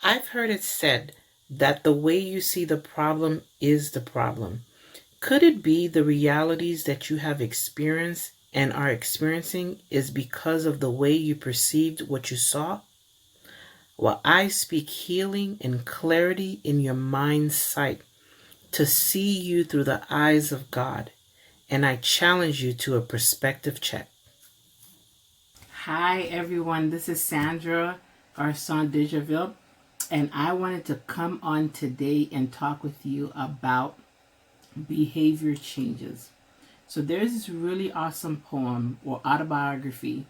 I've heard it said that the way you see the problem is the problem. Could it be the realities that you have experienced and are experiencing is because of the way you perceived what you saw? Well, I speak healing and clarity in your mind's sight to see you through the eyes of God, and I challenge you to a perspective check. Hi, everyone. This is Sandra Garcon Dejaville, and I wanted to come on today and talk with you about behavior changes. So, there's this really awesome poem or autobiography.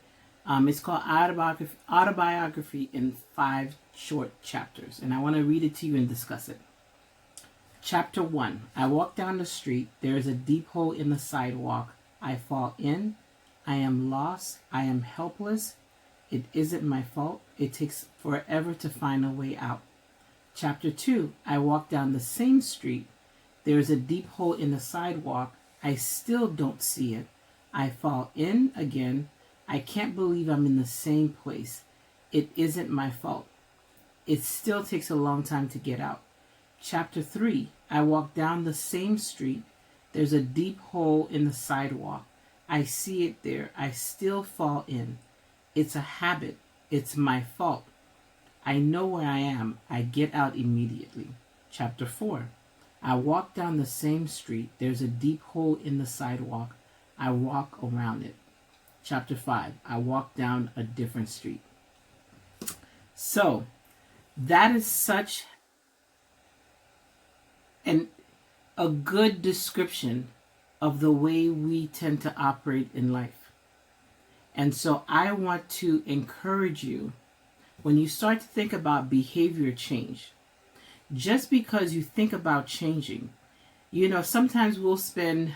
It's called Autobiography in 5 short chapters, and I want to read it to you and discuss it. Chapter 1. I walk down the street. There is a deep hole in the sidewalk. I fall in. I am lost. I am helpless. It isn't my fault. It takes forever to find a way out. Chapter 2. I walk down the same street. There is a deep hole in the sidewalk. I still don't see it. I fall in again. I can't believe I'm in the same place. It isn't my fault. It still takes a long time to get out. Chapter 3. I walk down the same street. There's a deep hole in the sidewalk. I see it there. I still fall in. It's a habit. It's my fault. I know where I am. I get out immediately. Chapter 4. I walk down the same street. There's a deep hole in the sidewalk. I walk around it. Chapter 5. I walk down a different street. So, that is such an a good description of the way we tend to operate in life. And so I want to encourage you when you start to think about behavior change, just because you think about changing, sometimes we'll spend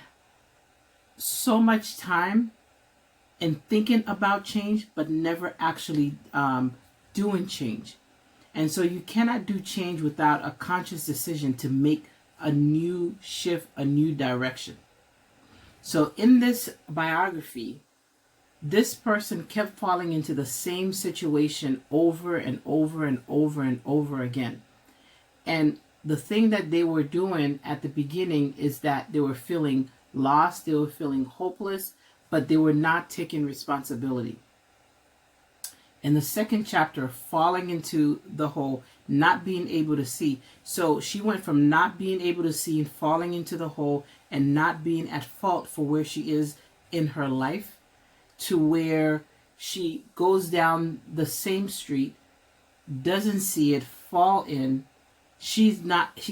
so much time in thinking about change, but never actually doing change. And so you cannot do change without a conscious decision to make a new shift, a new direction. So in this biography, this person kept falling into the same situation over and over and over and over again. And the thing that they were doing at the beginning is that they were feeling lost, they were feeling hopeless, but they were not taking responsibility. In the second chapter, falling into the hole, not being able to see. So she went from not being able to see and falling into the hole and not being at fault for where she is in her life to where she goes down the same street, doesn't see it, fall in. She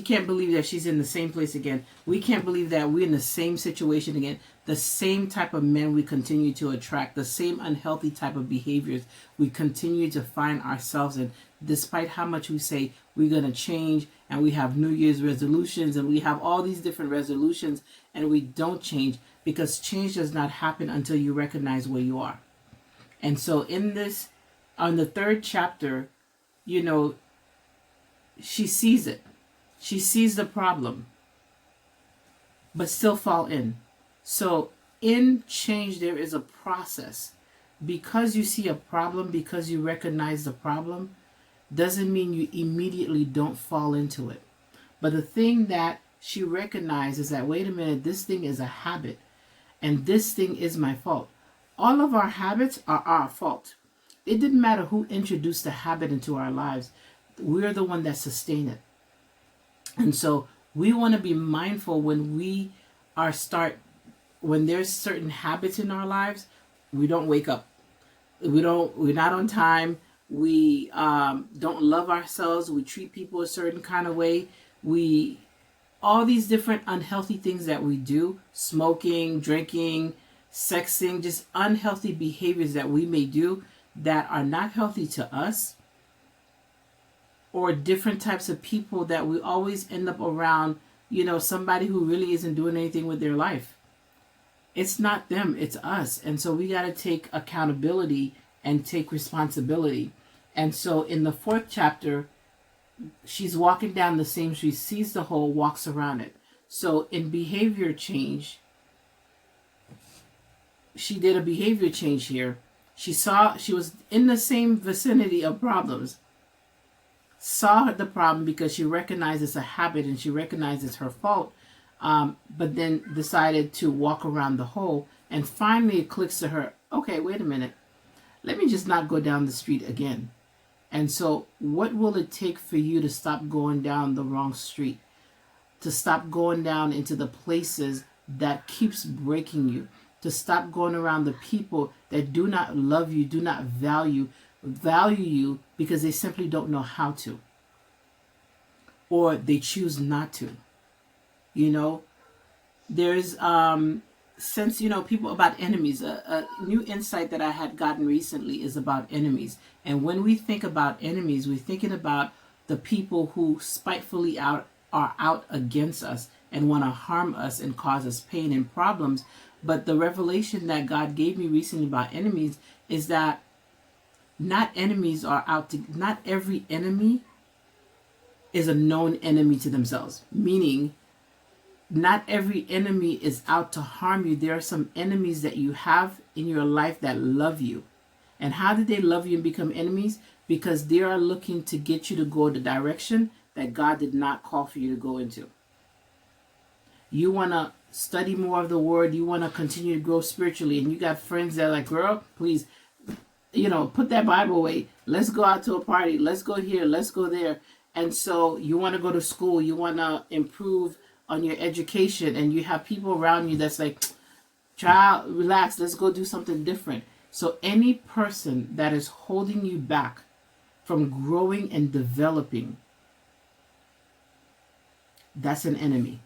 can't believe that she's in the same place again. We can't believe that we're in the same situation again. The same type of men we continue to attract, the same unhealthy type of behaviors we continue to find ourselves in, despite how much we say we're going to change and we have New Year's resolutions and we have all these different resolutions and we don't change because change does not happen until you recognize where you are. And so in this, on the third chapter, she sees it. She sees the problem, but still fall in. So in change, there is a process. Because you see a problem, because you recognize the problem, doesn't mean you immediately don't fall into it. But the thing that she recognized is that, wait a minute, this thing is a habit, and this thing is my fault. All of our habits are our fault. It didn't matter who introduced the habit into our lives. We're the one that sustain it. And so we want to be mindful when we when there's certain habits in our lives. We don't wake up. We're not on time. We don't love ourselves. We treat people a certain kind of way. All these different unhealthy things that we do, smoking, drinking, sexing, just unhealthy behaviors that we may do that are not healthy to us, or different types of people that we always end up around, somebody who really isn't doing anything with their life. It's not them, it's us. And so we got to take accountability and take responsibility. And so in the fourth chapter, she's walking down the same street, sees the hole, walks around it. So in behavior change, she did a behavior change here. She was in the same vicinity of problems, saw the problem because she recognized it's a habit and she recognized it's her fault, but then decided to walk around the hole. And finally it clicks to her, okay, wait a minute, let me just not go down the street again. And so what will it take for you to stop going down the wrong street, to stop going down into the places that keeps breaking you, to stop going around the people that do not love you, do not value you because they simply don't know how to, or they choose not to. You know, there's since, you know, people about enemies, a new insight that I had gotten recently is about enemies. And when we think about enemies, we're thinking about the people who spitefully are out against us and want to harm us and cause us pain and problems. But the revelation that God gave me recently about enemies is that not enemies are out to, not every enemy is a known enemy to themselves. Meaning, not every enemy is out to harm you. There are some enemies that you have in your life that love you. And how did they love you and become enemies? Because they are looking to get you to go the direction that God did not call for you to go into. You want to study more of the word. You want to continue to grow spiritually. And you got friends that are like, girl, please, you know, put that Bible away. Let's go out to a party. Let's go here. Let's go there. And so you want to go to school. You want to improve on your education. And you have people around you that's like, child, relax. Let's go do something different. So any person that is holding you back from growing and developing, that's an enemy.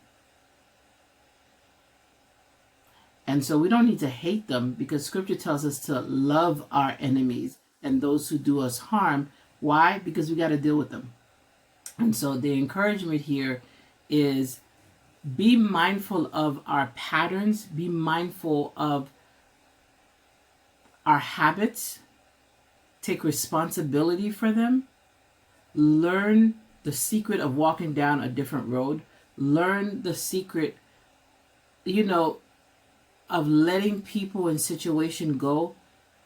And so we don't need to hate them because scripture tells us to love our enemies and those who do us harm. Why? Because we got to deal with them. And so the encouragement here is be mindful of our patterns, be mindful of our habits, take responsibility for them, learn the secret of walking down a different road, learn the secret, you know, of letting people and situation go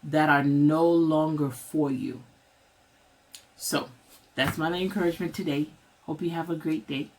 that are no longer for you. So that's my encouragement today. Hope you have a great day.